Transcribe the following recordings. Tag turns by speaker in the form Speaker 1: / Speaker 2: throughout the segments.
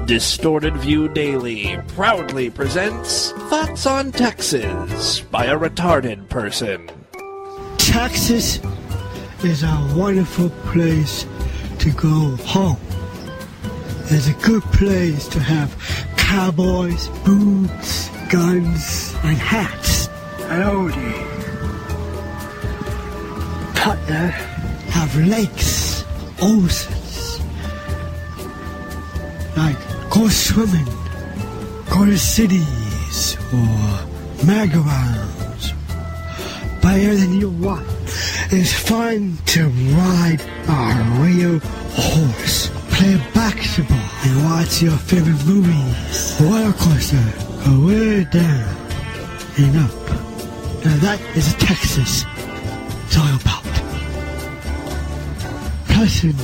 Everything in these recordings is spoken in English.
Speaker 1: Distorted View Daily proudly presents Thoughts on Texas by a retarded person.
Speaker 2: Texas is a wonderful place to go home. It's a good place to have cowboys, boots, guns, and hats. And Odie, Cutler have lakes, oceans. Like, go swimming, go to cities, or merry-go-rounds. Buy everything you want. It's fun to ride a real horse, play basketball, and watch your favorite movies. Roller coaster, go way down and up. Now that is Texas. It's all about. Plus in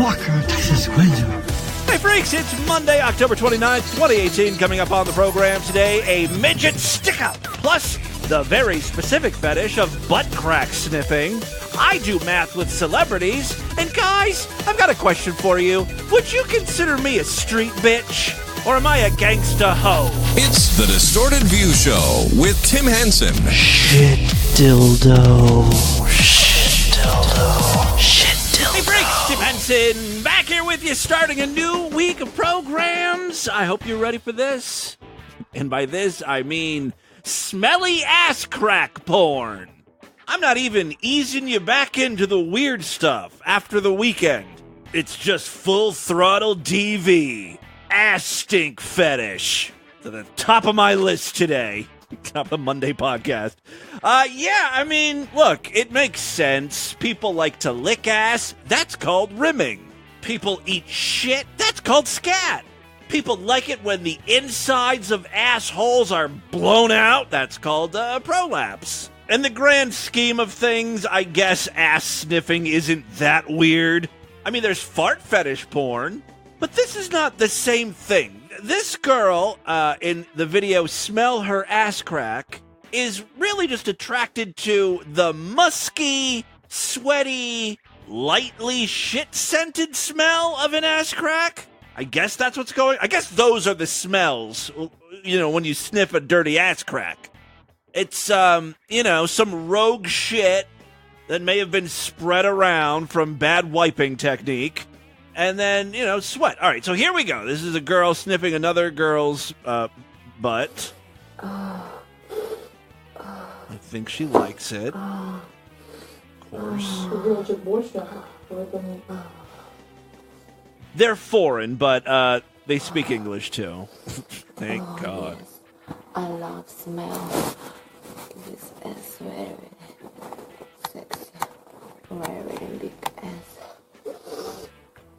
Speaker 2: Walker, Texas, Windsor.
Speaker 1: Hey freaks, it's Monday, October 29th, 2018. Coming up on the program today, a midget stick-up, plus the very specific fetish of buttcrack sniffing. I do math with celebrities. And guys, I've got a question for you. Would you consider me a street bitch? Or am I a gangsta hoe?
Speaker 3: It's the Distorted View Show with Tim Henson.
Speaker 4: Shit dildo. Shit dildo. Shit dildo.
Speaker 1: Hey freaks, Tim Henson back here with you, starting a new week of programs. I hope you're ready for this. And by this, I mean smelly ass crack porn. I'm not even easing you back into the weird stuff after the weekend. It's just full throttle DV. Ass stink fetish. To the top of my list today. Top of the Monday podcast. Look, it makes sense. People like to lick ass. That's called rimming. People eat shit. That's called scat. People like it when the insides of assholes are blown out. That's called prolapse. In the grand scheme of things, I guess ass sniffing isn't that weird. I mean, there's fart fetish porn, but this is not the same thing. This girl in the video Smell Her Ass Crack is really just attracted to the musky, sweaty, lightly shit-scented smell of an ass crack. I guess that's what's going. I guess those are the smells, when you sniff a dirty ass crack. It's, some rogue shit that may have been spread around from bad wiping technique. And then, sweat. All right, so here we go. This is a girl sniffing another girl's butt. I think she likes it. Of course. They're foreign, but they speak English too. Thank God.
Speaker 5: Yes. I love smell. This is very sexy. Very big ass.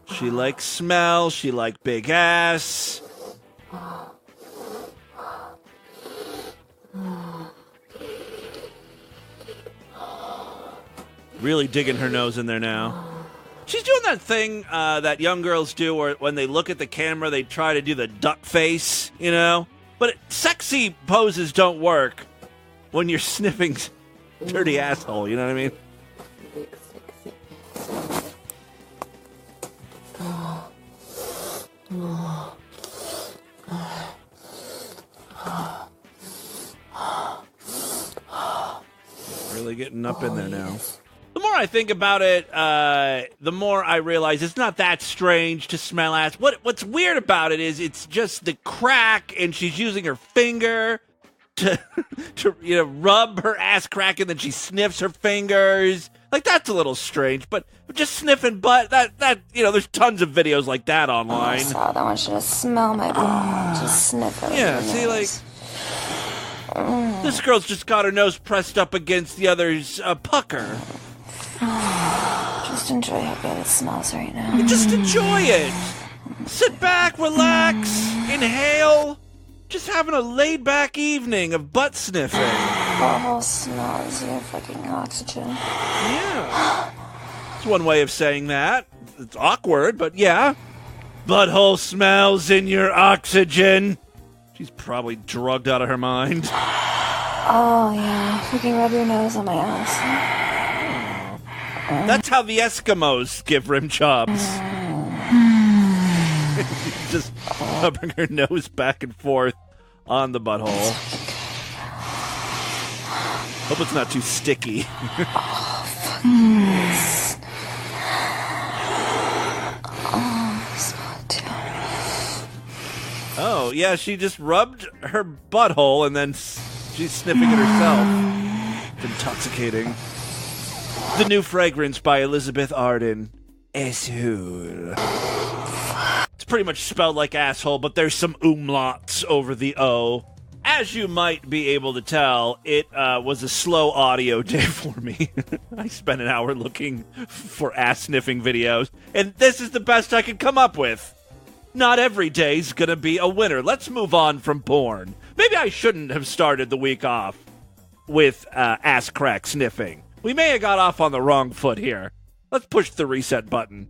Speaker 1: She likes smell. She likes big ass. Really digging her nose in there now. She's doing that thing that young girls do where when they look at the camera, they try to do the duck face, But sexy poses don't work when you're sniffing dirty asshole, you know what I mean?
Speaker 5: Big sexy ass.
Speaker 1: Really getting up in there now. The more I think about it, the more I realize it's not that strange to smell ass. What's weird about it is it's just the crack, and she's using her finger to rub her ass crack, and then she sniffs her fingers. Like, that's a little strange, but just sniffing butt, that there's tons of videos like that online.
Speaker 5: I saw that one. Should have smelled my butt. Just sniff it.
Speaker 1: Yeah, see, like, this girl's just got her nose pressed up against the other's pucker.
Speaker 5: Just enjoy how good it smells right now.
Speaker 1: Just enjoy it. Sit back, relax, inhale. Just having a laid-back evening of butt sniffing.
Speaker 5: Butthole smells your fucking oxygen.
Speaker 1: Yeah. It's one way of saying that. It's awkward, but yeah. Butthole smells in your oxygen. She's probably drugged out of her mind.
Speaker 5: Oh, yeah. Freaking rub your nose on my ass.
Speaker 1: That's how the Eskimos give rim jobs. just rubbing her nose back and forth on the butthole. Hope it's not too sticky. Oh, yeah, she just rubbed her butthole and then she's sniffing it herself. It's intoxicating. The new fragrance by Elizabeth Arden. Asshole. It's pretty much spelled like asshole, but there's some umlauts over the O. As you might be able to tell, it was a slow audio day for me. I spent an hour looking for ass-sniffing videos, and this is the best I could come up with. Not every day's gonna be a winner. Let's move on from porn. Maybe I shouldn't have started the week off with ass crack sniffing. We may have got off on the wrong foot here. Let's push the reset button.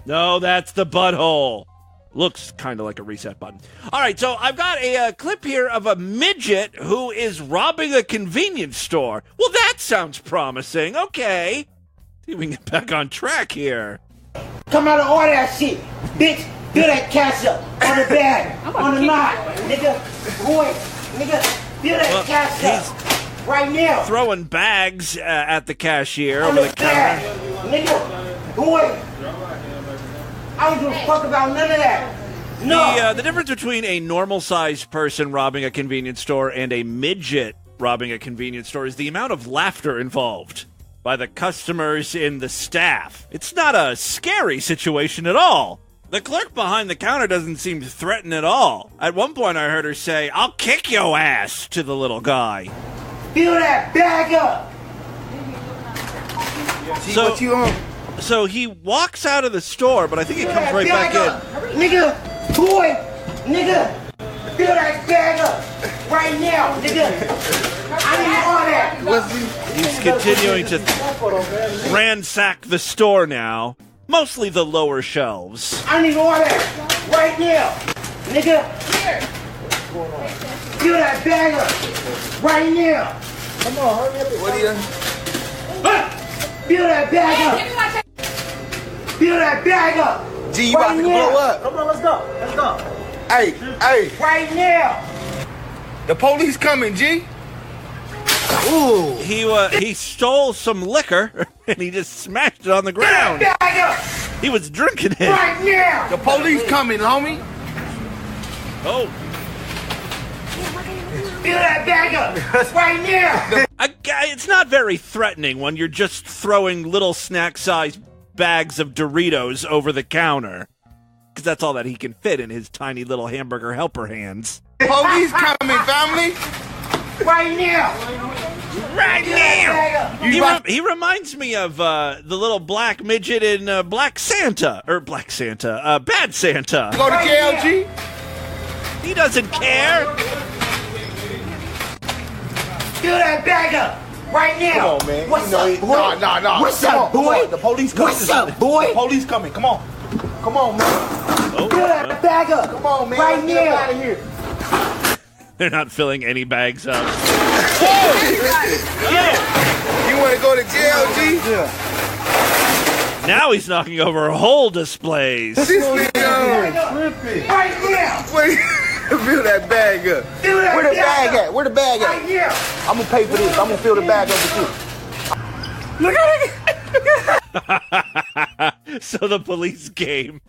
Speaker 1: No, that's the butthole. Looks kind of like a reset button. All right, so I've got a clip here of a midget who is robbing a convenience store. Well, that sounds promising. Okay. See if we can get back on track here.
Speaker 6: Come out and order that shit. Bitch, do that cash up on the bag, on the knot. Nigga, boy, nigga, do that cash up right now.
Speaker 1: Throwing bags at the cashier
Speaker 6: On
Speaker 1: over
Speaker 6: the
Speaker 1: the counter.
Speaker 6: bag, nigga, boy. I don't give a fuck about none of that. No.
Speaker 1: The difference between a normal-sized person robbing a convenience store and a midget robbing a convenience store is the amount of laughter involved by the customers and the staff. It's not a scary situation at all. The clerk behind the counter doesn't seem threatened at all. At one point I heard her say, "I'll kick your ass," to the little guy.
Speaker 6: Fill that bag up.
Speaker 1: So,
Speaker 6: what you on?
Speaker 1: So he walks out of the store, but I think he comes right back in.
Speaker 6: Nigga, boy, nigga, fill that bag up right now, nigga. I need all that.
Speaker 1: He's continuing to ransack the store now, mostly the lower shelves.
Speaker 6: I need all that right now, nigga. Fill that bag up right now. Come on, hurry up. What are you? Fill that bag up. Fill that bag up.
Speaker 7: G, you about to blow up.
Speaker 6: Come on, let's go. Let's go.
Speaker 7: Hey, hey.
Speaker 6: Right now.
Speaker 7: The police coming, G.
Speaker 1: Ooh. He stole some liquor and he just smashed it on the ground.
Speaker 6: Fill that bag up.
Speaker 1: He was drinking it.
Speaker 6: Right now.
Speaker 7: The police coming, homie.
Speaker 1: Oh.
Speaker 6: Fill that bag up. Right now.
Speaker 1: It's not very threatening when you're just throwing little snack-sized bags of Doritos over the counter. Because that's all that he can fit in his tiny little hamburger helper hands.
Speaker 7: Police coming, family.
Speaker 6: Right now.
Speaker 1: Right now. He reminds me of the little black midget in Black Santa. Or Black Santa. Bad Santa.
Speaker 7: Go to jail, G.
Speaker 1: He doesn't care.
Speaker 6: Fill that bag up. Right now.
Speaker 7: Come on, man.
Speaker 6: What's
Speaker 7: you know
Speaker 6: up, boy?
Speaker 7: Nah.
Speaker 6: What's
Speaker 7: Come
Speaker 6: up,
Speaker 7: on, come
Speaker 6: boy?
Speaker 7: on. The police coming.
Speaker 6: What's up, boy?
Speaker 7: The police coming. Come on. Come on, man.
Speaker 6: Fill that bag up.
Speaker 7: Come on, man.
Speaker 6: Right
Speaker 7: Let's get
Speaker 6: now.
Speaker 7: out of here.
Speaker 1: They're not filling any bags up.
Speaker 7: You want to go to jail, G?
Speaker 6: Yeah.
Speaker 1: Now he's knocking over whole displays.
Speaker 7: This nigga.
Speaker 6: Right now.
Speaker 7: Wait. Fill that bag up.
Speaker 6: Fill that
Speaker 7: Where the
Speaker 6: bag
Speaker 7: bag
Speaker 6: up.
Speaker 7: at? Where the bag
Speaker 6: Right
Speaker 7: at?
Speaker 6: now.
Speaker 7: I'm gonna pay for this. I'm gonna fill the bag up with you.
Speaker 6: Look at it.
Speaker 1: So the police came,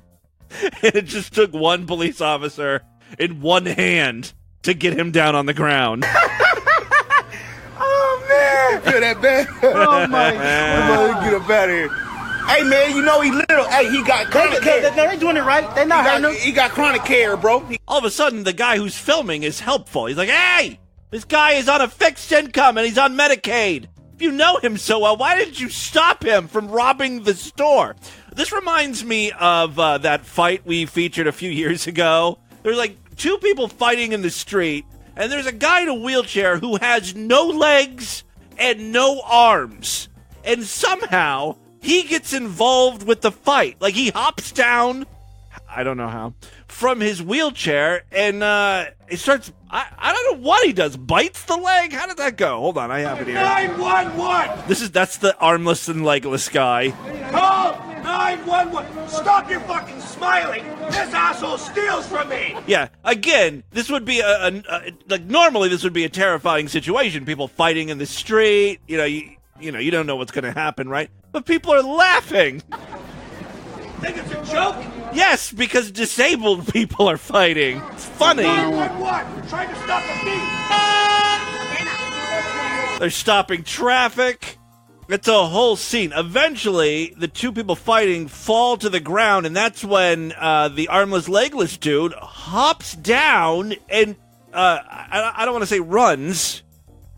Speaker 1: and it just took one police officer in one hand to get him down on the ground.
Speaker 7: Oh man, fill that bag. Oh my God, get up out of here. Hey man, you know he little. Hey, he got chronic care.
Speaker 6: They doing it right. They not hurting him.
Speaker 7: He got chronic care, bro.
Speaker 1: All of a sudden, the guy who's filming is helpful. He's like, "Hey, this guy is on a fixed income and he's on Medicaid. If you know him so well, why didn't you stop him from robbing the store?" This reminds me of that fight we featured a few years ago. There's like two people fighting in the street, and there's a guy in a wheelchair who has no legs and no arms. And somehow he gets involved with the fight. Like he hops down. I don't know how, from his wheelchair, and he starts, I don't know what he does, bites the leg? How did that go? Hold on, I have it here.
Speaker 6: 911!
Speaker 1: That's the armless and legless guy.
Speaker 6: Call 911! Stop your fucking smiling! This asshole steals from me!
Speaker 1: Yeah, again, this would be like normally this would be a terrifying situation. People fighting in the street, you don't know what's going to happen, right? But people are laughing.
Speaker 6: Think it's a joke?
Speaker 1: Yes, because disabled people are fighting. It's funny.
Speaker 6: 911! You're trying to stop a thief!
Speaker 1: They're stopping traffic. It's a whole scene. Eventually, the two people fighting fall to the ground, and that's when the armless, legless dude hops down and, I don't want to say runs.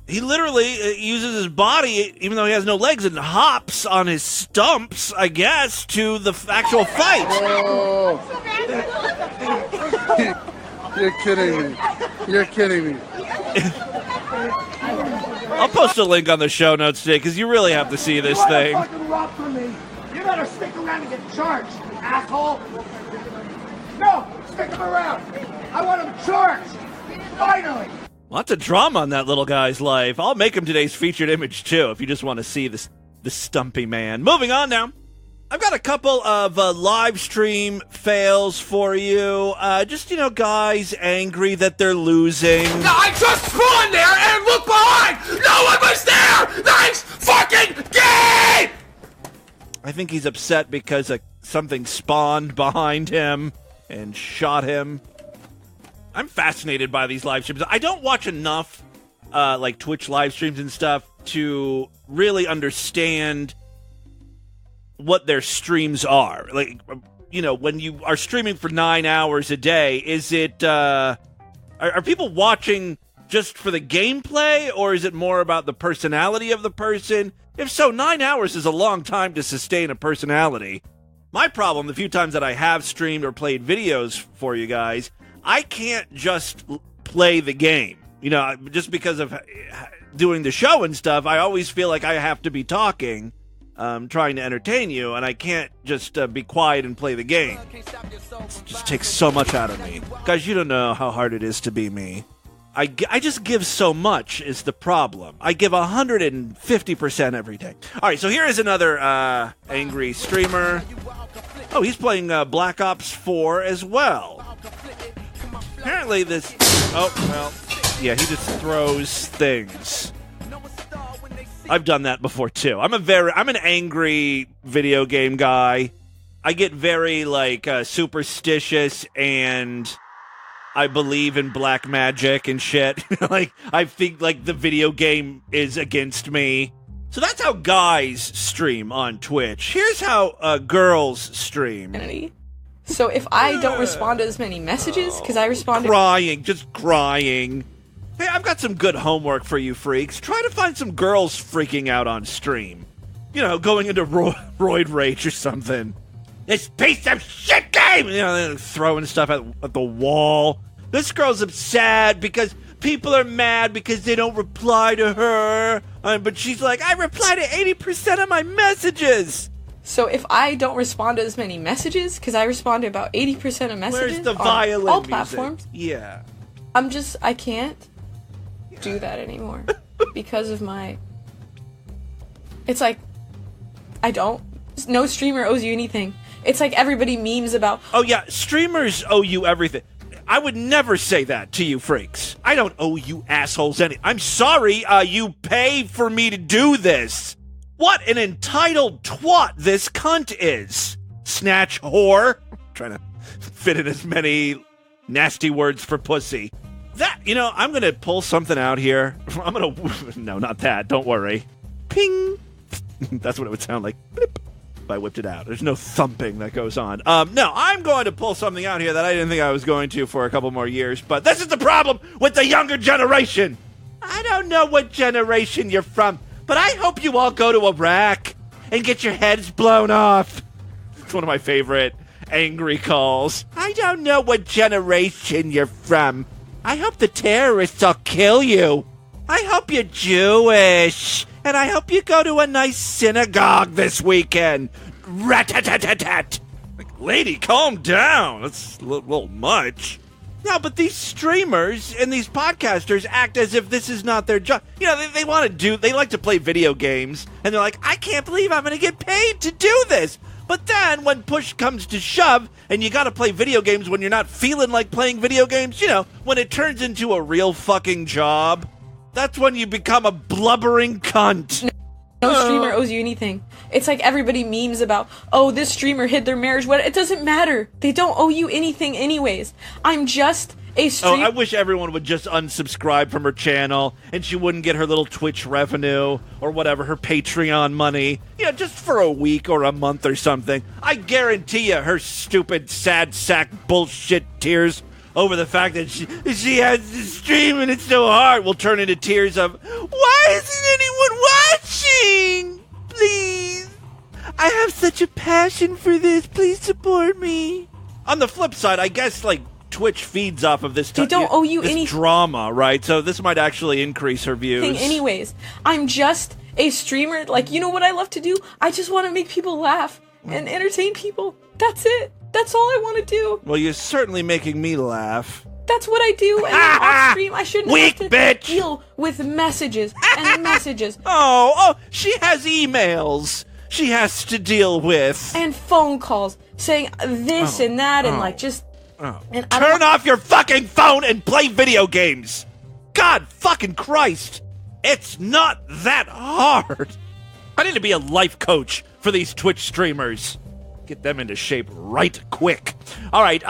Speaker 1: He literally uses his body, even though he has no legs, and hops on his stumps, I guess, to the actual fight.
Speaker 8: Oh. You're kidding me. You're kidding me.
Speaker 1: I'll post a link on the show notes today, because you really have to see this thing.
Speaker 6: Fucking rob from me. You better stick around and get charged, asshole. No, stick him around. I want him charged. Finally.
Speaker 1: Lots of drama on that little guy's life. I'll make him today's featured image, too, if you just want to see this stumpy man. Moving on now. I've got a couple of live stream fails for you. Just, guys angry that they're losing.
Speaker 6: No, I just spawned there and looked behind. No one was there. Nice fucking game.
Speaker 1: I think he's upset because something spawned behind him and shot him. I'm fascinated by these live streams. I don't watch enough like Twitch live streams and stuff to really understand what their streams are. Like, when you are streaming for 9 hours a day, is it are people watching just for the gameplay, or is it more about the personality of the person? If so, 9 hours is a long time to sustain a personality. My problem, the few times that I have streamed or played videos for you guys, I can't just play the game. Just because of doing the show and stuff, I always feel like I have to be talking, trying to entertain you, and I can't just be quiet and play the game. It just takes so much out of me. Guys, you don't know how hard it is to be me. I just give so much is the problem. I give 150% every day. All right, so here is another angry streamer. Oh, he's playing Black Ops 4 as well. Apparently this... Oh, well, yeah, he just throws things. I've done that before, too. I'm an angry video game guy. I get very, superstitious, and I believe in black magic and shit. I think, the video game is against me. So that's how guys stream on Twitch. Here's how girls stream.
Speaker 9: So if I don't respond to as many messages, because I respond
Speaker 1: just crying. Hey, I've got some good homework for you freaks. Try to find some girls freaking out on stream. Going into roid rage or something. This piece of shit game! Throwing stuff at the wall. This girl's upset because people are mad because they don't reply to her. But she's like, I reply to 80% of my messages.
Speaker 9: So if I don't respond to as many messages, because I respond to about 80% of messages
Speaker 1: Where's the violin
Speaker 9: on all
Speaker 1: music?
Speaker 9: platforms.
Speaker 1: Yeah.
Speaker 9: I can't do that anymore because of my... It's like, no streamer owes you anything. It's like everybody memes about...
Speaker 1: Oh yeah, streamers owe you everything. I would never say that to you freaks. I don't owe you assholes anything. I'm sorry, you pay for me to do this. What an entitled twat this cunt is. Snatch whore. Trying to fit in as many nasty words for pussy. I'm going to pull something out here. No, not that. Don't worry. Ping. That's what it would sound like. Blip. If I whipped it out. There's no thumping that goes on. No, I'm going to pull something out here that I didn't think I was going to for a couple more years. But this is the problem with the younger generation. I don't know what generation you're from, but I hope you all go to Iraq and get your heads blown off. It's one of my favorite angry calls. I don't know what generation you're from. I hope the terrorists will kill you. I hope you're Jewish. And I hope you go to a nice synagogue this weekend. Rat-tat-tat-tat-tat. lady, calm down. That's a little much. No, but these streamers and these podcasters act as if this is not their job. You know, they like to play video games, and they're like, I can't believe I'm going to get paid to do this. But then when push comes to shove, and you got to play video games when you're not feeling like playing video games, you know, when it turns into a real fucking job, that's when you become a blubbering cunt.
Speaker 9: No streamer owes you anything. It's like everybody memes about, oh, this streamer hid their marriage. What? It doesn't matter. They don't owe you anything anyways. I'm just a streamer.
Speaker 1: Oh, I wish everyone would just unsubscribe from her channel and she wouldn't get her little Twitch revenue or whatever, her Patreon money, you know, just for a week or a month or something. I guarantee you her stupid sad sack bullshit tears over the fact that she has to stream and it's so hard will turn into tears of, why isn't anyone watching? Please. I have such a passion for this. Please support me. On the flip side, I guess, like, Twitch feeds off of this.
Speaker 9: They don't owe you any
Speaker 1: drama, right? So this might actually increase her views.
Speaker 9: Anyways, I'm just a streamer. Like, you know what I love to do? I just want to make people laugh and entertain people. That's it. That's all I want to do.
Speaker 1: Well, you're certainly making me laugh.
Speaker 9: That's what I do, and then off stream, I shouldn't
Speaker 1: Weak
Speaker 9: have to
Speaker 1: bitch.
Speaker 9: deal with messages and messages.
Speaker 1: Oh, she has emails she has to deal with.
Speaker 9: And phone calls saying this and that, and like just... And
Speaker 1: Turn off your fucking phone and play video games. God fucking Christ. It's not that hard. I need to be a life coach for these Twitch streamers. Get them into shape right quick. All right,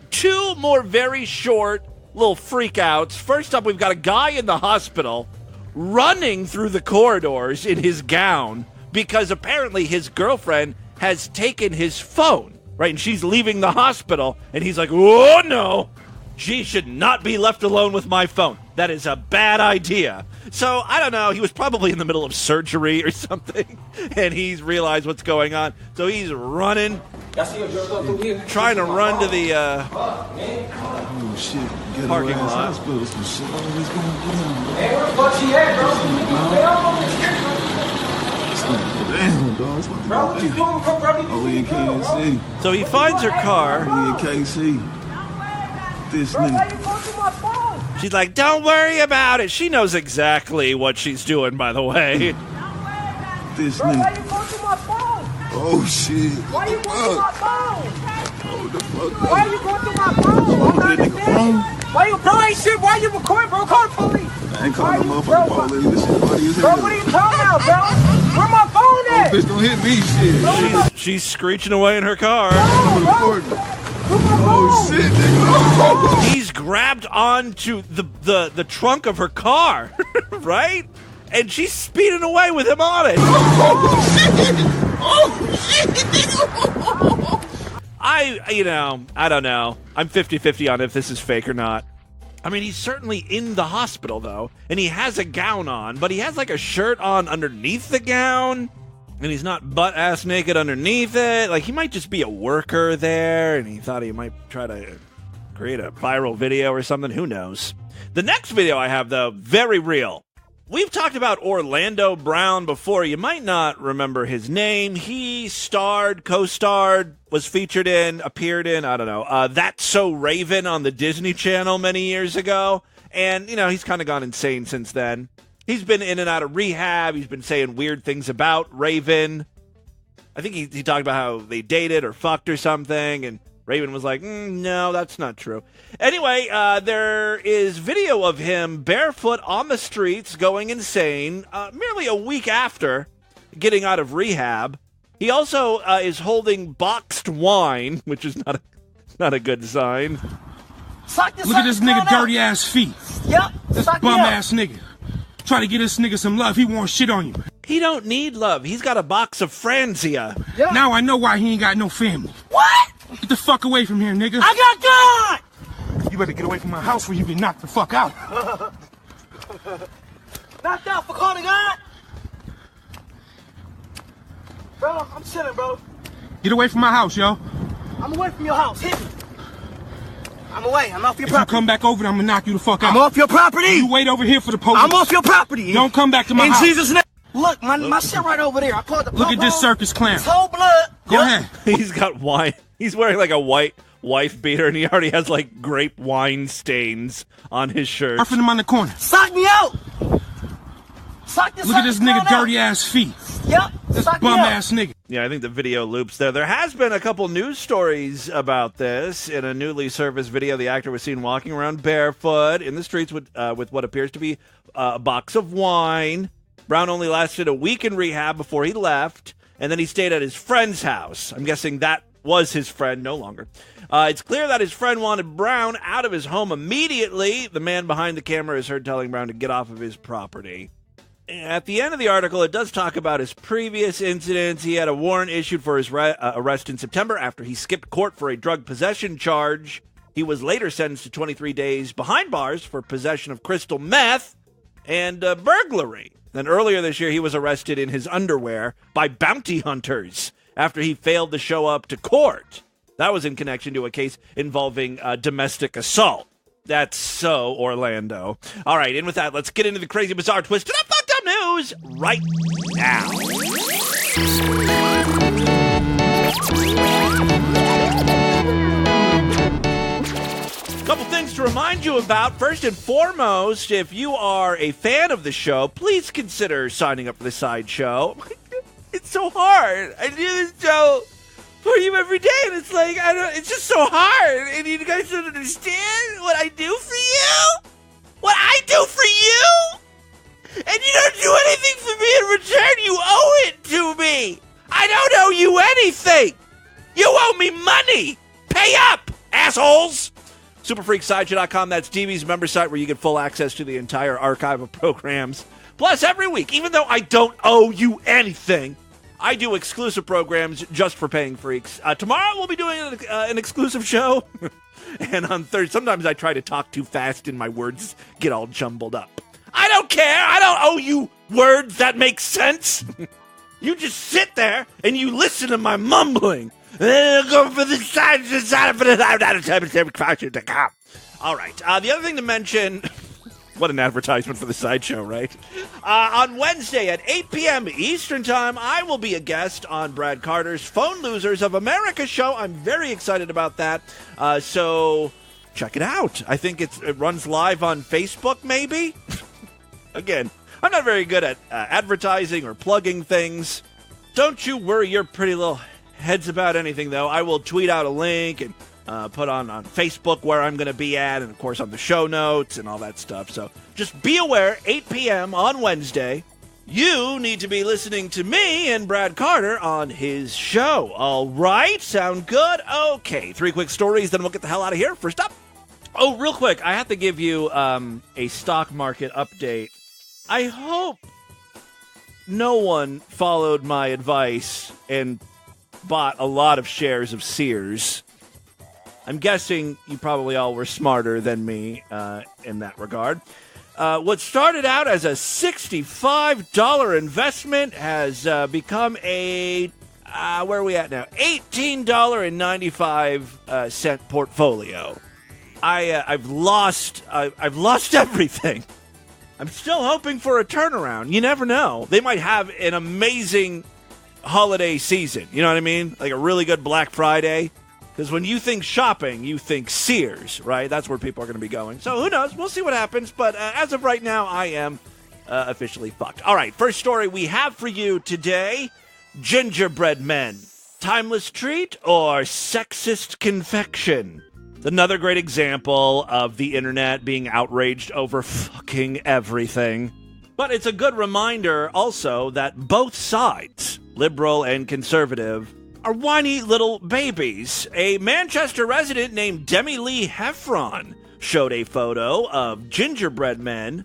Speaker 1: 2 more very short little freakouts. First up, we've got a guy in the hospital running through the corridors in his gown because apparently his girlfriend has taken his phone, right? And she's leaving the hospital, and he's like, oh, no. She should not be left alone with my phone. That is a bad idea. So, I don't know, he was probably in the middle of surgery or something, and he's realized what's going on. So he's running, trying to run to the parking lot. So he finds her car.
Speaker 10: This nigga.
Speaker 1: She's like, don't worry about it. She knows exactly what she's doing, by the way.
Speaker 10: This nigga. Oh, shit.
Speaker 6: Why you going through my phone?
Speaker 10: Hold the fuck up.
Speaker 6: Why you going through my phone?
Speaker 10: Hold that nigga phone.
Speaker 6: Why you, bro, ain't shit. Why you recording, bro? Call the police.
Speaker 10: I ain't calling no motherfucking police. This shit funny as hell.
Speaker 6: Bro, what are you talking about, bro? Where my phone at?
Speaker 10: Bitch, don't hit me, shit.
Speaker 1: She's screeching away in her car.
Speaker 10: Oh, shit, nigga.
Speaker 1: He's grabbed onto the trunk of her car, right? And she's speeding away with him on it. I don't know. I'm 50-50 on if this is fake or not. I mean, he's certainly in the hospital, though, and he has a gown on, but he has, like, a shirt on underneath the gown, and he's not butt-ass naked underneath it. Like, he might just be a worker there, and he thought he might try to create a viral video or something. Who knows? The next video I have, though, very real. We've talked about Orlando Brown before. You might not remember his name. He starred, co-starred, was featured in, appeared in, I don't know, That's So Raven on the Disney Channel many years ago. And, you know, he's kind of gone insane since then. He's been in and out of rehab. He's been saying weird things about Raven. I think he talked about how they dated or fucked or something, and Raven was like, no, that's not true. Anyway, there is video of him barefoot on the streets going insane merely a week after getting out of rehab. He also is holding boxed wine, which is not a good sign.
Speaker 11: Look at this nigga dirty ass feet.
Speaker 6: Yep.
Speaker 11: This bum ass nigga. Try to get this nigga some love. He wants shit on you.
Speaker 1: He don't need love. He's got a box of Franzia.
Speaker 11: Yeah. Now I know why he ain't got no family.
Speaker 6: What?
Speaker 11: Get the fuck away from here, nigga.
Speaker 6: I got gun!
Speaker 11: You better get away from my house where you get knocked the fuck out.
Speaker 6: Knocked out for calling God? Bro, I'm chilling, bro.
Speaker 11: Get away from my house, yo.
Speaker 6: I'm away from your house. Hit me. I'm away. I'm off your
Speaker 11: if
Speaker 6: property.
Speaker 11: You come back over there, I'm gonna knock you the fuck out.
Speaker 6: I'm off your property.
Speaker 11: You wait over here for the police.
Speaker 6: I'm off your property.
Speaker 11: Don't come back to my house.
Speaker 6: In Jesus' name. Look, my shit right over there. I called the
Speaker 11: Look at this circus clown.
Speaker 6: It's whole blood.
Speaker 11: Go ahead.
Speaker 1: He's got wine. He's wearing like a white wife beater, and he already has like grape wine stains on his shirt.
Speaker 11: Huffing him on the corner.
Speaker 6: Sock me out! Sock this
Speaker 11: Look at this nigga dirty ass feet.
Speaker 6: Yep.
Speaker 11: This bum ass nigga.
Speaker 1: Yeah, I think the video loops there. There has been a couple news stories about this. In a newly surfaced video, the actor was seen walking around barefoot in the streets with what appears to be a box of wine. Brown only lasted a week in rehab before he left, and then he stayed at his friend's house. I'm guessing that was his friend, no longer. It's clear that his friend wanted Brown out of his home immediately. The man behind the camera is heard telling Brown to get off of his property. At the end of the article, it does talk about his previous incidents. He had a warrant issued for his arrest in September after he skipped court for a drug possession charge. He was later sentenced to 23 days behind bars for possession of crystal meth and burglary. Then earlier this year, he was arrested in his underwear by bounty hunters after he failed to show up to court. That was in connection to a case involving domestic assault. That's so Orlando. All right, and with that, let's get into the crazy, bizarre twist of the fucked up news right now. Couple things to remind you about. First and foremost, if you are a fan of the show, please consider signing up for the Sideshow. It's so hard. I do this show for you every day, and it's like, it's just so hard, and you guys don't understand what I do for you? What I do for you? And you don't do anything for me in return. You owe it to me. I don't owe you anything. You owe me money. Pay up, assholes. Superfreaksideshow.com. That's DV's member site where you get full access to the entire archive of programs. Plus, every week, even though I don't owe you anything, I do exclusive programs just for paying freaks. Tomorrow we'll be doing an exclusive show. And on Thursday, sometimes I try to talk too fast and my words get all jumbled up. I don't care. I don't owe you words that make sense. You just sit there and you listen to my mumbling. Go for the side. All right. The other thing to mention... What an advertisement for the Sideshow, right? On Wednesday at 8 p.m. Eastern Time, I will be a guest on Brad Carter's Phone Losers of America show. I'm very excited about that. So check it out. I think it runs live on Facebook, maybe? Again, I'm not very good at advertising or plugging things. Don't you worry your pretty little heads about anything, though. I will tweet out a link and put on Facebook where I'm going to be at, and of course on the show notes and all that stuff. So just be aware, 8 p.m. on Wednesday, you need to be listening to me and Brad Carter on his show. All right? Sound good? Okay, 3 quick stories, then we'll get the hell out of here. First up. Oh, real quick, I have to give you a stock market update. I hope no one followed my advice and bought a lot of shares of Sears. I'm guessing you probably all were smarter than me in that regard. What started out as a $65 investment has become a, where are we at now? $18.95 portfolio. I've lost everything. I'm still hoping for a turnaround. You never know. They might have an amazing holiday season. You know what I mean? Like a really good Black Friday. Because when you think shopping, you think Sears, right? That's where people are going to be going. So who knows? We'll see what happens. But as of right now, I am officially fucked. All right, first story we have for you today. Gingerbread men. Timeless treat or sexist confection? Another great example of the internet being outraged over fucking everything. But it's a good reminder also that both sides, liberal and conservative, are whiny little babies. A Manchester resident named Demi Lee Heffron showed a photo of gingerbread men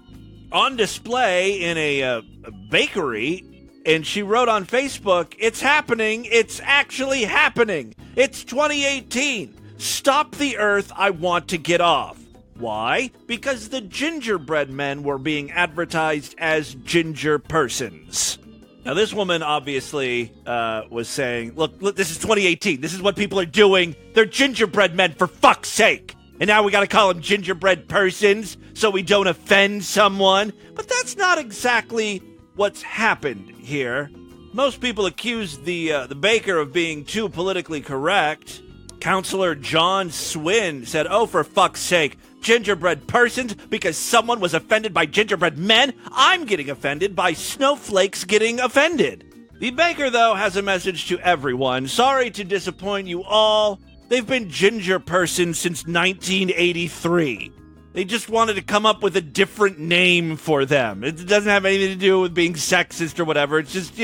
Speaker 1: on display in a bakery, and she wrote on Facebook, "It's happening. It's actually happening. It's 2018. Stop the earth. I want to get off." Why? Because the gingerbread men were being advertised as ginger persons. Now, this woman obviously was saying, look, this is 2018. This is what people are doing. They're gingerbread men, for fuck's sake. And now we got to call them gingerbread persons so we don't offend someone. But that's not exactly what's happened here. Most people accuse the baker of being too politically correct. Counselor John Swin said, "Oh, for fuck's sake, gingerbread persons because someone was offended by gingerbread men? I'm getting offended by snowflakes getting offended." The baker, though, has a message to everyone. Sorry to disappoint you all. They've been ginger persons since 1983. They just wanted to come up with a different name for them. It doesn't have anything to do with being sexist or whatever. It's just,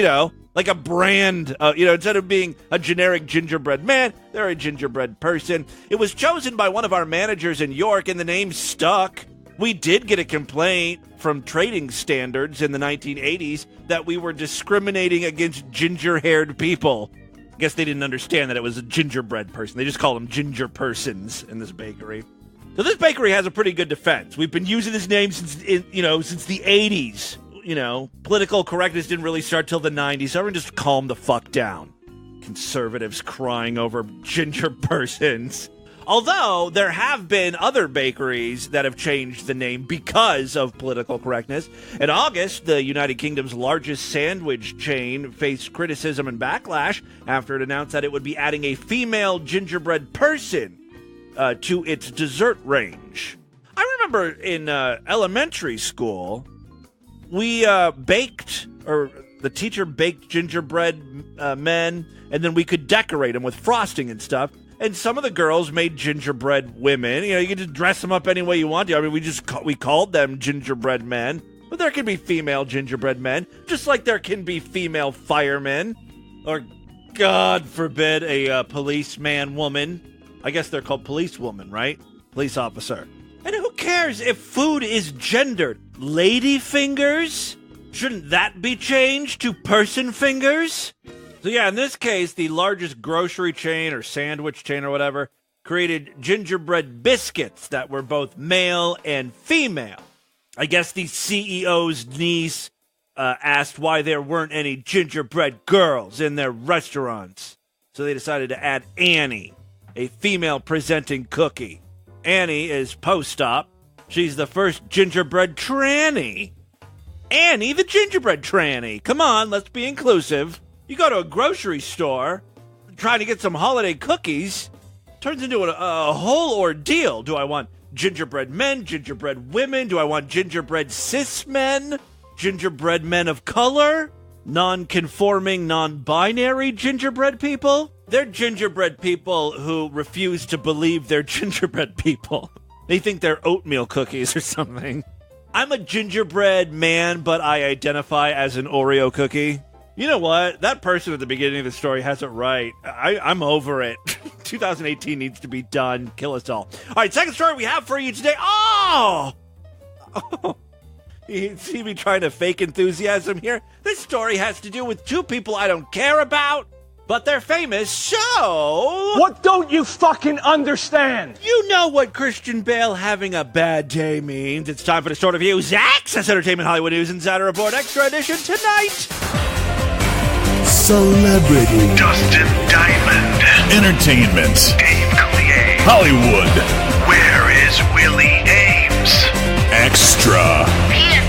Speaker 1: like a brand. Instead of being a generic gingerbread man, they're a gingerbread person. It was chosen by one of our managers in York, and the name stuck. We did get a complaint from Trading Standards in the 1980s that we were discriminating against ginger-haired people. I guess they didn't understand that it was a gingerbread person. They just call them ginger persons in this bakery. So this bakery has a pretty good defense. We've been using this name since the 80s. Political correctness didn't really start till the 90s, so everyone just calm the fuck down. Conservatives crying over ginger persons. Although, there have been other bakeries that have changed the name because of political correctness. In August, the United Kingdom's largest sandwich chain faced criticism and backlash after it announced that it would be adding a female gingerbread person to its dessert range. I remember in elementary school, we the teacher baked gingerbread men, and then we could decorate them with frosting and stuff. And some of the girls made gingerbread women. You could just dress them up any way you want to. I mean, we called them gingerbread men. But there can be female gingerbread men, just like there can be female firemen. Or, God forbid, a policeman woman. I guess they're called policewoman, right? Police officer. And who cares if food is gendered? Lady fingers? Shouldn't that be changed to person fingers? So yeah, in this case, the largest grocery chain or sandwich chain or whatever created gingerbread biscuits that were both male and female. I guess the CEO's niece asked why there weren't any gingerbread girls in their restaurants. So they decided to add Annie, a female presenting cookie. Annie is post-op. She's the first gingerbread tranny. Annie, the gingerbread tranny. Come on, let's be inclusive. You go to a grocery store, trying to get some holiday cookies, turns into a whole ordeal. Do I want gingerbread men, gingerbread women? Do I want gingerbread cis men? Gingerbread men of color? Non-conforming, non-binary gingerbread people? They're gingerbread people who refuse to believe they're gingerbread people. They think they're oatmeal cookies or something. I'm a gingerbread man, but I identify as an Oreo cookie. You know what? That person at the beginning of the story has it right. I'm over it. 2018 needs to be done. Kill us all. All right, second story we have for you today. Oh! You see me trying to fake enthusiasm here? This story has to do with two people I don't care about, but they're famous, so...
Speaker 12: What don't you fucking understand?
Speaker 1: You know what Christian Bale having a bad day means. It's time for the Story Review. Access Entertainment Hollywood News Insider Report Extra Edition tonight.
Speaker 13: Celebrity. Dustin Diamond. Entertainment. Dave Coulier. Hollywood. Where is Willie Ames? Extra. Vehicles.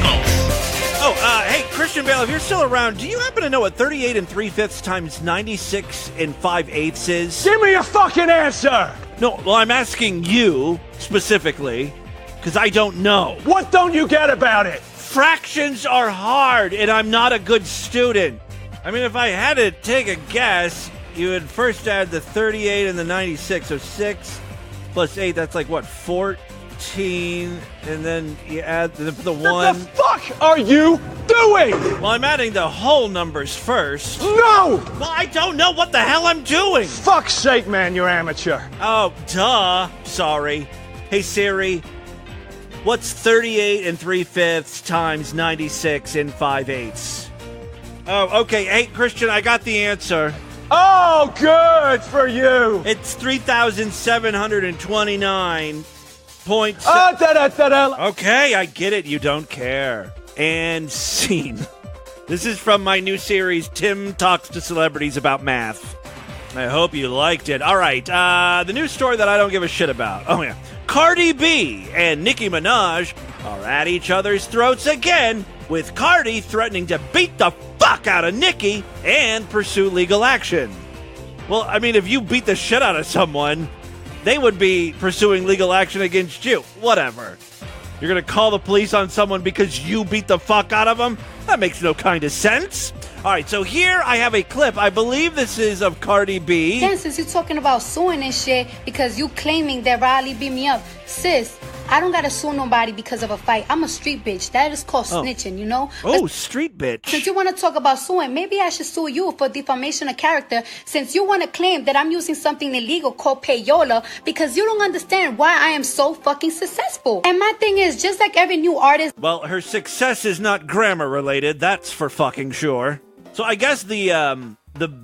Speaker 1: Hey, Christian Bale, if you're still around, do you happen to know what 38 3/5 times 96 5/8 is?
Speaker 12: Give me a fucking answer!
Speaker 1: No, well, I'm asking you specifically, because I don't know.
Speaker 12: What don't you get about it?
Speaker 1: Fractions are hard, and I'm not a good student. I mean, if I had to take a guess, you would first add the 38 and the 96. So 6 plus 8, that's like, what, 14? And then you add the 1.
Speaker 12: What the fuck are you doing?
Speaker 1: Well, I'm adding the whole numbers first.
Speaker 12: No!
Speaker 1: Well, I don't know what the hell I'm doing.
Speaker 12: Fuck's sake, man, you're amateur.
Speaker 1: Oh, duh. Sorry. Hey, Siri, what's 38 3/5 times 96 5/8? Oh, okay. Hey, Christian, I got the answer.
Speaker 12: Oh, good for you.
Speaker 1: It's 3,729. Okay, I get it. You don't care. And scene. This is from my new series, Tim Talks to Celebrities About Math. I hope you liked it. All right, the news story that I don't give a shit about. Oh, yeah. Cardi B and Nicki Minaj are at each other's throats again, with Cardi threatening to beat the fuck out of Nicki and pursue legal action. Well, I mean, if you beat the shit out of someone, they would be pursuing legal action against you. Whatever. You're going to call the police on someone because you beat the fuck out of them? That makes no kind of sense. All right, so here I have a clip. I believe this is of Cardi B.
Speaker 14: Then since you're talking about suing and shit because you claiming that Riley beat me up, sis, I don't gotta sue nobody because of a fight. I'm a street bitch. That is called snitching, you know?
Speaker 1: Oh, street bitch.
Speaker 14: Since you want to talk about suing, maybe I should sue you for defamation of character since you want to claim that I'm using something illegal called payola because you don't understand why I am so fucking successful. And my thing is, just like every new artist...
Speaker 1: Well, her success is not grammar related, that's for fucking sure. So I guess the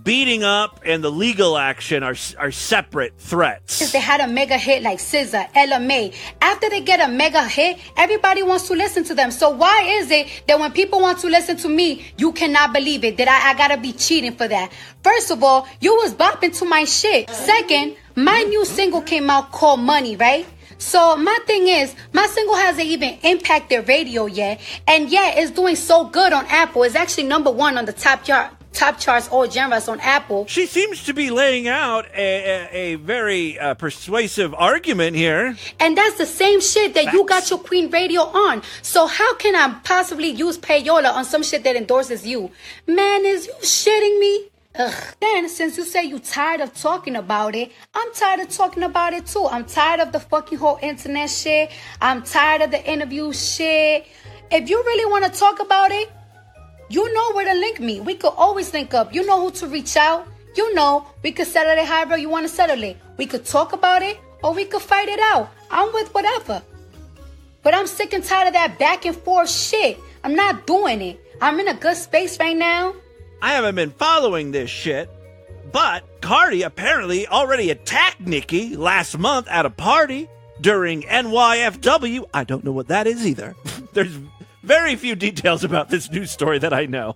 Speaker 1: beating up and the legal action are separate threats.
Speaker 14: They had a mega hit like SZA, Ella May. After they get a mega hit, everybody wants to listen to them. So why is it that when people want to listen to me, you cannot believe it, that I gotta be cheating for that? First of all, you was bopping to my shit. Second, my new single came out called Money, right? So my thing is, my single hasn't even impacted radio yet. And yet it's doing so good on Apple. It's actually #1 on the top charts, all genres on Apple.
Speaker 1: She seems to be laying out a very persuasive argument here.
Speaker 14: And that's the same shit that you got your Queen Radio on. So how can I possibly use payola on some shit that endorses you? Man, is you shitting me? Ugh. Then, since you say you tired of talking about it, I'm tired of talking about it too. I'm tired of the fucking whole internet shit. I'm tired of the interview shit. If you really want to talk about it, you know where to link me. We could always link up. You know who to reach out. You know, we could settle it however you want to settle it. We could talk about it or we could fight it out. I'm with whatever. But I'm sick and tired of that back and forth shit. I'm not doing it. I'm in a good space right now.
Speaker 1: I haven't been following this shit, but Cardi apparently already attacked Nicki last month at a party during NYFW. I don't know what that is either. There's very few details about this news story that I know.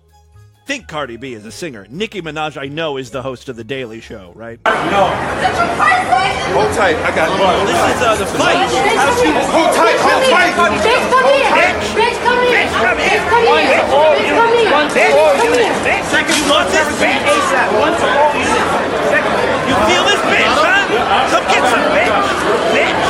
Speaker 1: Think Cardi B is a singer. Nicki Minaj, I know, is the host of The Daily Show, right?
Speaker 10: No. Hold tight. I got it.
Speaker 1: This is the fight.
Speaker 10: Hold tight. Hold tight.
Speaker 14: Bitch, come here. Bitch, come here. Bitch, come here. Bitch, come here. Bitch, come here.
Speaker 1: Bitch, come here. You want this bitch? You feel this bitch, huh? Come get some bitch. Bitch.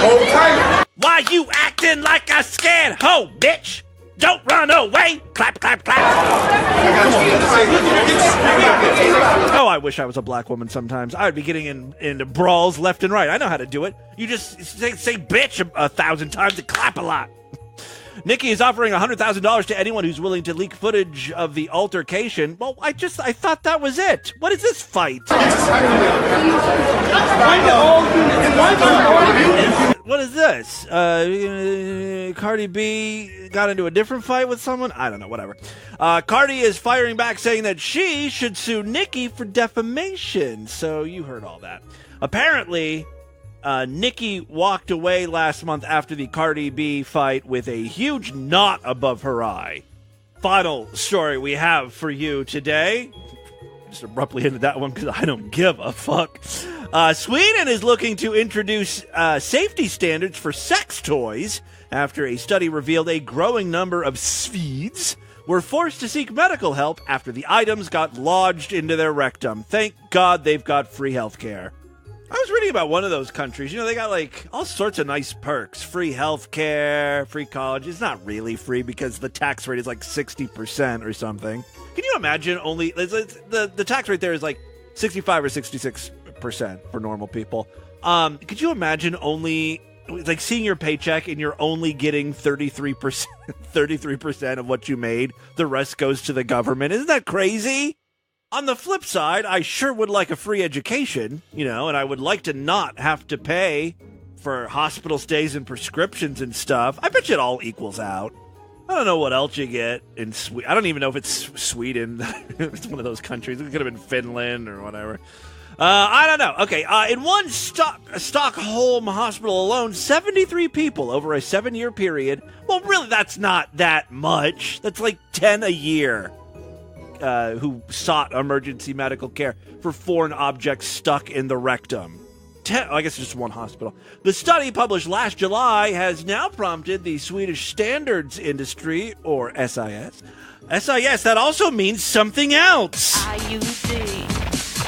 Speaker 10: Hold tight.
Speaker 1: Why you acting like a scared hoe, bitch? Don't run away. Clap, clap, clap. Oh, I wish I was a black woman sometimes. I would be getting into brawls left and right. I know how to do it. You just say bitch 1,000 times and clap a lot. Nicki is offering $100,000 to anyone who's willing to leak footage of the altercation. Well, I thought that was it. What is this fight? What is this? Cardi B got into a different fight with someone? I don't know, whatever. Cardi is firing back saying that she should sue Nicki for defamation. So you heard all that. Apparently, Nicki walked away last month after the Cardi B fight with a huge knot above her eye. Final story we have for you today. Just abruptly into that one because I don't give a fuck. Sweden is looking to introduce safety standards for sex toys after a study revealed a growing number of Swedes were forced to seek medical help after the items got lodged into their rectum. Thank God they've got free health care. I was reading about one of those countries. You know, they got like all sorts of nice perks. Free health care, free college. It's not really free because the tax rate is like 60% or something. Can you imagine only... The tax rate there is like 65 or 66% for normal people. Could you imagine only... like seeing your paycheck and you're only getting 33% of what you made. The rest goes to the government. Isn't that crazy? On the flip side, I sure would like a free education, you know, and I would like to not have to pay for hospital stays and prescriptions and stuff. I bet you it all equals out. I don't know what else you get in Sweden. I don't even know if it's Sweden. It's one of those countries. It could have been Finland or whatever. I don't know. Okay, in one Stockholm hospital alone, 73 people over a 7-year period. Well, really, that's not that much. That's like 10 a year. Who sought emergency medical care for foreign objects stuck in the rectum. I guess just one hospital. The study published last July has now prompted the Swedish standards industry, or SIS. SIS, that also means something else.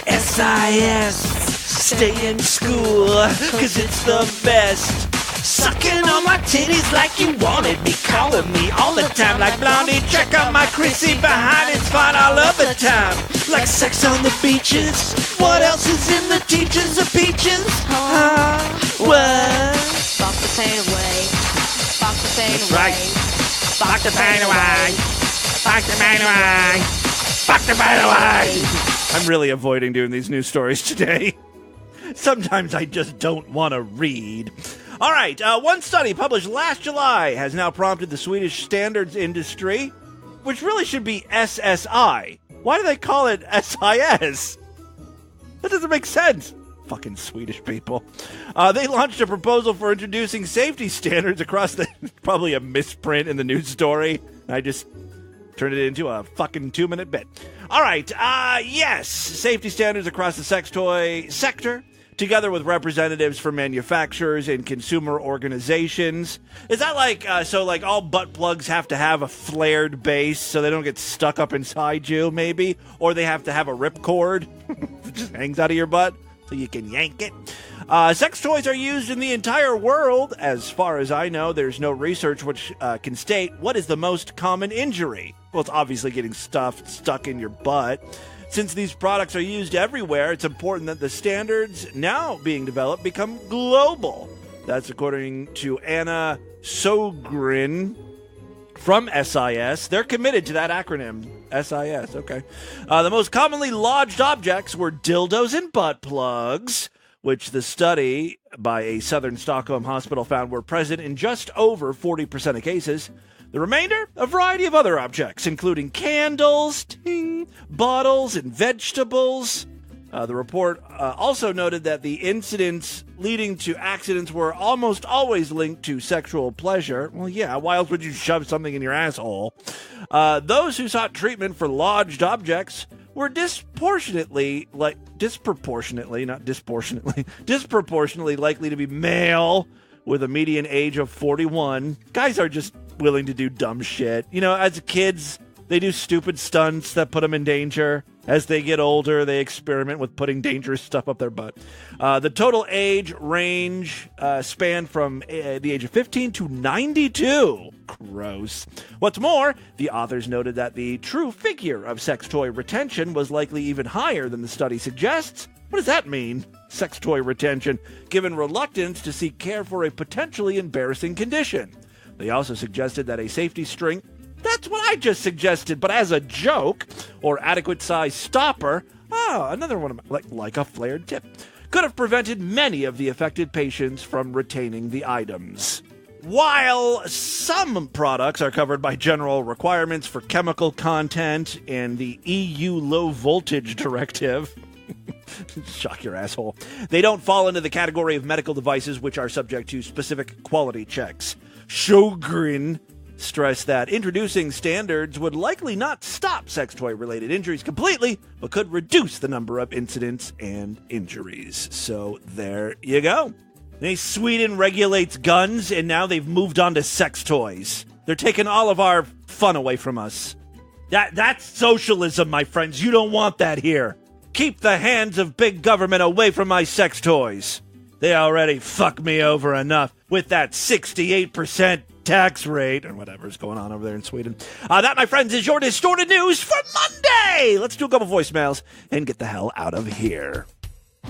Speaker 1: SIS, stay in school, cause it's the best. Sucking on my titties like you wanted me, calling me all the time like Blondie. Check out my Chrissy behind, it's fine all of the time. Like sex on the beaches. What else is in the teachers of peaches? What?
Speaker 15: Fuck the pain away. Fuck the pain
Speaker 1: That's
Speaker 15: away.
Speaker 1: right.
Speaker 15: Fuck the pain away.
Speaker 1: Fuck the pain away. Fuck the pain away. I'm really avoiding doing these news stories today. Sometimes I just don't want to read. All right, one study published last July has now prompted the Swedish standards industry, which really should be SSI. Why do they call it SIS? That doesn't make sense. Fucking Swedish people. They launched a proposal for introducing safety standards across the... Probably a misprint in the news story. I just turned it into a fucking 2-minute bit. All right, yes. Safety standards across the sex toy sector, together with representatives from manufacturers and consumer organizations. Is that like, so like all butt plugs have to have a flared base so they don't get stuck up inside you, maybe? Or they have to have a ripcord that just hangs out of your butt so you can yank it? Sex toys are used in the entire world. As far as I know, there's no research which can state what is the most common injury. Well, it's obviously getting stuff stuck in your butt. Since these products are used everywhere, it's important that the standards now being developed become global. That's according to Anna Sogren from SIS. They're committed to that acronym, SIS, okay. The most commonly lodged objects were dildos and butt plugs, which the study by a southern Stockholm hospital found were present in just over 40% of cases. The remainder, a variety of other objects, including candles, bottles, and vegetables. The report also noted that the incidents leading to accidents were almost always linked to sexual pleasure. Well, yeah, why else would you shove something in your asshole? Those who sought treatment for lodged objects were disproportionately likely to be male, with a median age of 41. Guys are just willing to do dumb shit. You know, as kids, they do stupid stunts that put them in danger. As they get older, they experiment with putting dangerous stuff up their butt. The total age range spanned from the age of 15 to 92. Gross. What's more, the authors noted that the true figure of sex toy retention was likely even higher than the study suggests. What does that mean? Sex toy retention, given reluctance to seek care for a potentially embarrassing condition. They also suggested that a safety string, that's what I just suggested, but as a joke, or adequate size stopper, another one of my, like a flared tip, could have prevented many of the affected patients from retaining the items. While some products are covered by general requirements for chemical content and the EU low voltage directive, shock your asshole, they don't fall into the category of medical devices which are subject to specific quality checks. Sjogren stressed that introducing standards would likely not stop sex toy-related injuries completely, but could reduce the number of incidents and injuries. So there you go. Sweden regulates guns, and now they've moved on to sex toys. They're taking all of our fun away from us. That's socialism, my friends. You don't want that here. Keep the hands of big government away from my sex toys. They already fuck me over enough with that 68% tax rate, or whatever's going on over there in Sweden. That, my friends, is your Distorted News for Monday. Let's do a couple voicemails and get the hell out of here.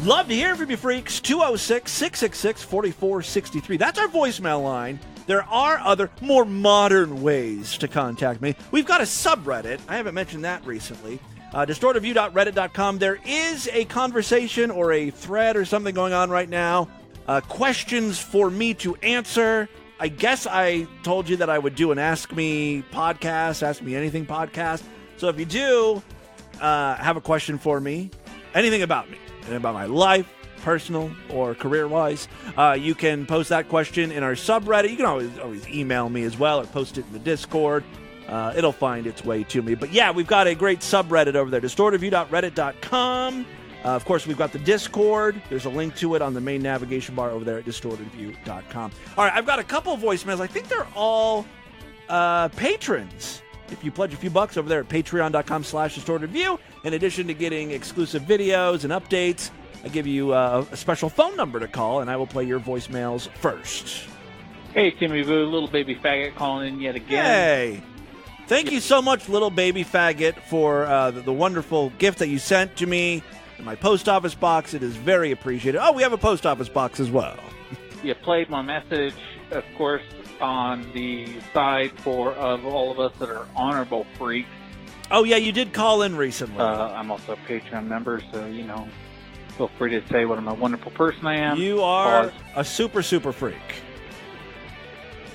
Speaker 1: Love to hear from you, freaks. 206-666-4463. That's our voicemail line. There are other, more modern ways to contact me. We've got a subreddit. I haven't mentioned that recently. DistortedView.reddit.com. There is a conversation or a thread or something going on right now. Questions for me to answer. I guess I told you that I would do an Ask Me podcast, Ask Me Anything podcast. So if you do have a question for me, anything about me, about my life, personal or career-wise, you can post that question in our subreddit. You can always email me as well or post it in the Discord. It'll find its way to me. But yeah, we've got a great subreddit over there, DistortedView.reddit.com. Of course, we've got the Discord. There's a link to it on the main navigation bar over there at distortedview.com. All right, I've got a couple of voicemails. I think they're all patrons. If you pledge a few bucks over there at patreon.com/distortedview, in addition to getting exclusive videos and updates, I give you a special phone number to call, and I will play your voicemails first.
Speaker 16: Hey, Timmy Boo, little baby faggot calling in yet again.
Speaker 1: Hey. Thank you so much, little baby faggot, for the wonderful gift that you sent to me in my post office box. It is very appreciated. Oh, we have a post office box as well.
Speaker 16: You played my message, of course, on the side of all of us that are honorable freaks.
Speaker 1: Oh, yeah, you did call in recently.
Speaker 16: I'm also a Patreon member, so, feel free to say what a wonderful person I am.
Speaker 1: You are a super, super freak.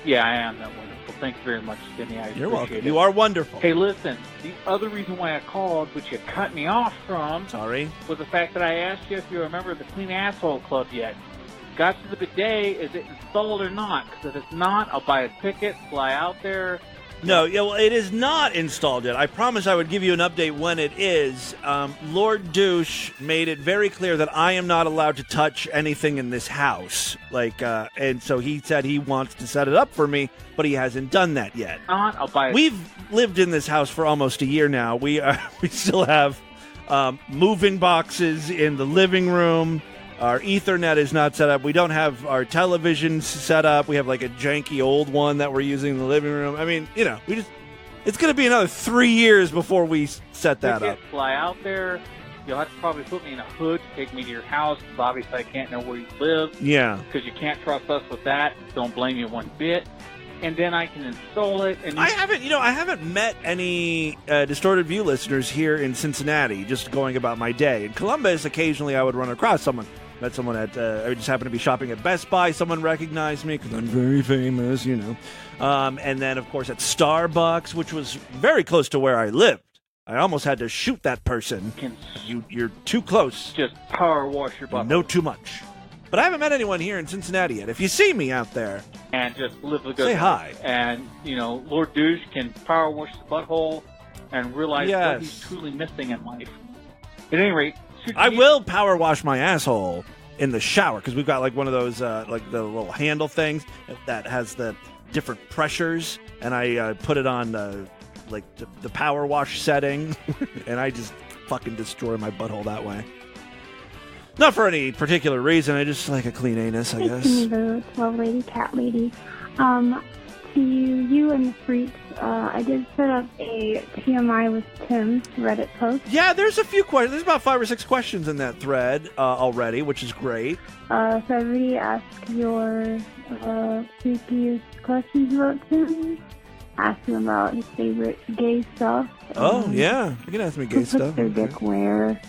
Speaker 16: Yeah, I am that wonderful. Thank you very much, Timmy.
Speaker 1: You're welcome.
Speaker 16: It.
Speaker 1: You are wonderful.
Speaker 16: Hey, listen, the other reason why I called, which you cut me off from, was the fact that I asked you if you remember the Clean Asshole Club yet. Got to the bidet, is it installed or not? Because if it's not, I'll buy a ticket, fly out there.
Speaker 1: No, it is not installed yet. I promise I would give you an update when it is. Lord Douche made it very clear that I am not allowed to touch anything in this house. And so he said he wants to set it up for me, but he hasn't done that yet.
Speaker 16: I'll buy it.
Speaker 1: We've lived in this house for almost a year now. We still have moving boxes in the living room. Our Ethernet is not set up. We don't have our television set up. We have like a janky old one that we're using in the living room. I mean, it's going to be another 3 years before we set that up.
Speaker 16: Fly out there. You'll have to probably put me in a hood to take me to your house, because obviously I can't know where you live.
Speaker 1: Yeah.
Speaker 16: Because you can't trust us with that. Don't blame you one bit. And then I can install it. And
Speaker 1: I haven't met any Distorted View listeners here in Cincinnati, just going about my day. In Columbus, occasionally I would run across someone. Met someone at, I just happened to be shopping at Best Buy. Someone recognized me because I'm very famous, And then, of course, at Starbucks, which was very close to where I lived. I almost had to shoot that person. You're too close.
Speaker 16: Just power wash your butt.
Speaker 1: You know too much. But I haven't met anyone here in Cincinnati yet. If you see me out there,
Speaker 16: and just live the good
Speaker 1: say
Speaker 16: life.
Speaker 1: hi.
Speaker 16: And, Lord Douche can power wash the butthole and realize what he's truly missing in life. At any rate,
Speaker 1: I will power wash my asshole in the shower, because we've got like one of those like the little handle things that has the different pressures, and I put it on the power wash setting, and I just fucking destroy my butthole that way. Not for any particular reason. I just like a clean anus, I guess.
Speaker 17: Hey, the 12 lady, cat lady. To you and the freaks, I did set up a TMI with Tim Reddit post.
Speaker 1: Yeah, there's a few questions. There's about 5 or 6 questions in that thread already, which is great.
Speaker 17: So I already asked your freakiest questions about Tim. Asked him about his favorite gay stuff.
Speaker 1: Oh, yeah. You can ask me gay stuff.
Speaker 17: Their dick where.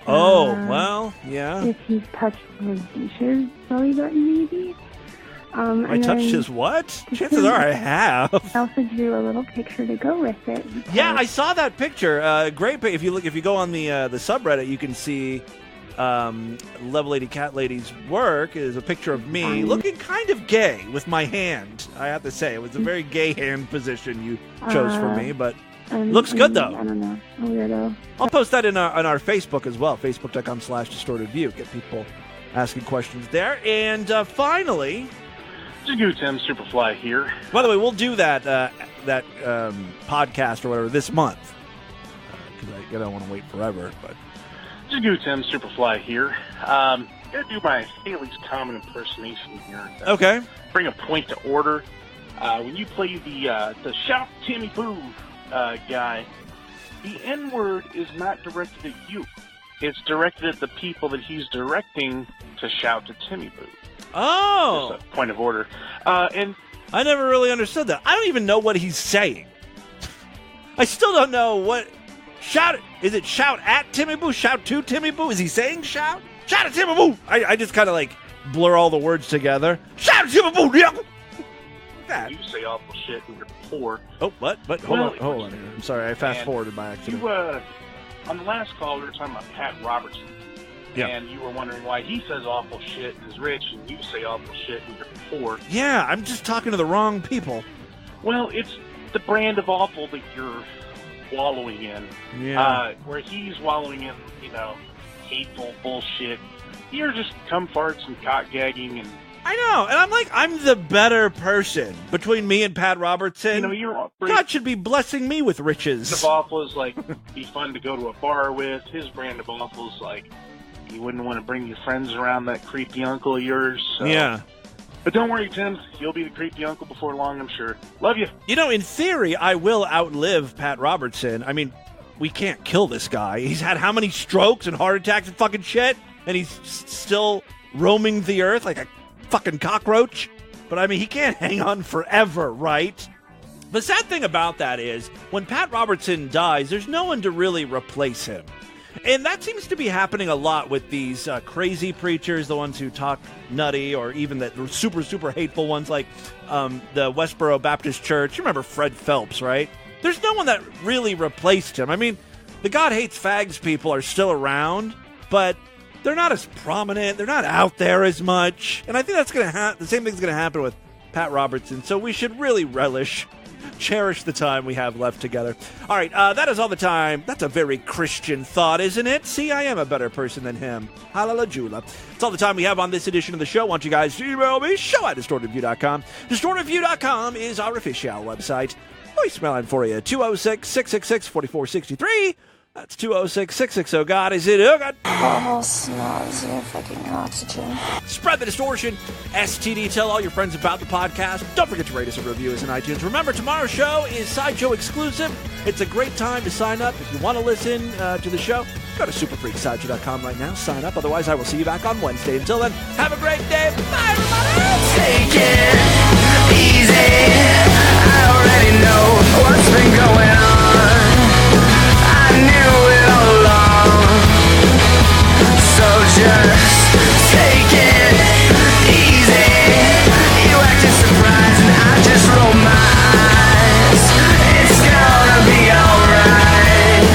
Speaker 1: Oh, well, yeah.
Speaker 17: If he's touched his douche's belly button, maybe.
Speaker 1: I touched his what? Chances are I have.
Speaker 17: I also drew a little picture to go with it.
Speaker 1: Yeah, I saw that picture. Great. If you go on the subreddit, you can see Level Lady Cat Lady's work is a picture of me looking kind of gay with my hand. I have to say, it was a very gay hand position you chose for me, but looks good though.
Speaker 17: I don't know, a weirdo.
Speaker 1: I'll post that on our Facebook as well, facebook.com/distortedview. Get people asking questions there. And finally,
Speaker 18: Tim Superfly here.
Speaker 1: By the way, we'll do that podcast or whatever this month, because I don't want to wait forever. But
Speaker 18: Tim Superfly here. Gonna do my Haley's Common impersonation here.
Speaker 1: Okay.
Speaker 18: Bring a point to order. When you play the Shout Timmy Boo guy, the N-word is not directed at you. It's directed at the people that he's directing to shout to Timmy Boo.
Speaker 1: Oh!
Speaker 18: Just a point of order. And
Speaker 1: I never really understood that. I don't even know what he's saying. I still don't know what... Shout... Is it shout at Timmy Boo? Shout to Timmy Boo? Is he saying shout? Shout at Timmy Boo! I just kind of blur all the words together. Shout at Timmy Boo! Yeah.
Speaker 18: You say awful shit when you're poor.
Speaker 1: Oh, what? Hold on here. I'm sorry, I fast-forwarded by accident.
Speaker 18: On the last call, we were talking about Pat Robertson.
Speaker 1: Yeah.
Speaker 18: And you were wondering why he says awful shit and is rich, and you say awful shit and you're poor.
Speaker 1: Yeah, I'm just talking to the wrong people.
Speaker 18: Well, it's the brand of awful that you're wallowing in.
Speaker 1: Yeah.
Speaker 18: Where he's wallowing in, hateful bullshit. You're just cum farts and cock gagging and...
Speaker 1: I know, and I'm like, I'm the better person between me and Pat Robertson.
Speaker 18: You know, you're...
Speaker 1: God should be blessing me with riches.
Speaker 18: The awful is like, be fun to go to a bar with. His brand of awful is like, you wouldn't want to bring your friends around that creepy uncle of yours. So.
Speaker 1: Yeah.
Speaker 18: But don't worry, Tim. You'll be the creepy uncle before long, I'm sure. Love you.
Speaker 1: You know, in theory, I will outlive Pat Robertson. I mean, we can't kill this guy. He's had how many strokes and heart attacks and fucking shit? And he's still roaming the earth like a fucking cockroach. But I mean, he can't hang on forever, right? The sad thing about that is, when Pat Robertson dies, there's no one to really replace him. And that seems to be happening a lot with these crazy preachers, the ones who talk nutty, or even the super, super hateful ones like the Westboro Baptist Church. You remember Fred Phelps, right? There's no one that really replaced him. I mean, the God Hates Fags people are still around, but they're not as prominent. They're not out there as much. And I think that's going to the same thing's going to happen with Pat Robertson. So we should really cherish the time we have left together. All right, that is all the time. That's a very Christian thought, isn't it? See, I am a better person than him. Hallelujah. That's all the time we have on this edition of the show. I want you guys to email me, show@distortedview.com. Distortedview.com is our official website. Voicemail line for you, 206-666-4463. That's 206-660-God. Is it? Oh, God.
Speaker 5: Oh, snobs, you're fucking oxygen.
Speaker 1: Spread the distortion. STD, tell all your friends about the podcast. Don't forget to rate us and review us on iTunes. Remember, tomorrow's show is Sideshow exclusive. It's a great time to sign up. If you want to listen to the show, go to superfreaksideshow.com right now. Sign up. Otherwise, I will see you back on Wednesday. Until then, have a great day. Bye, everybody.
Speaker 15: Take it easy. I already know what's been going on. I knew it all along. So just take it easy. You acted surprised and I just rolled my eyes. It's gonna be alright.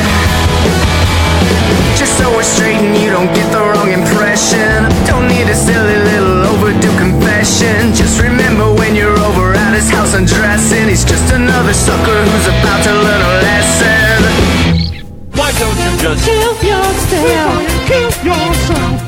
Speaker 15: Just so we're straight and you don't get the wrong impression. Don't need a silly little overdue confession. Just remember when you're over at his house undressing, he's just another sucker who's about to learn a lesson.
Speaker 1: Why don't you just
Speaker 15: kill yourself?
Speaker 2: Kill yourself.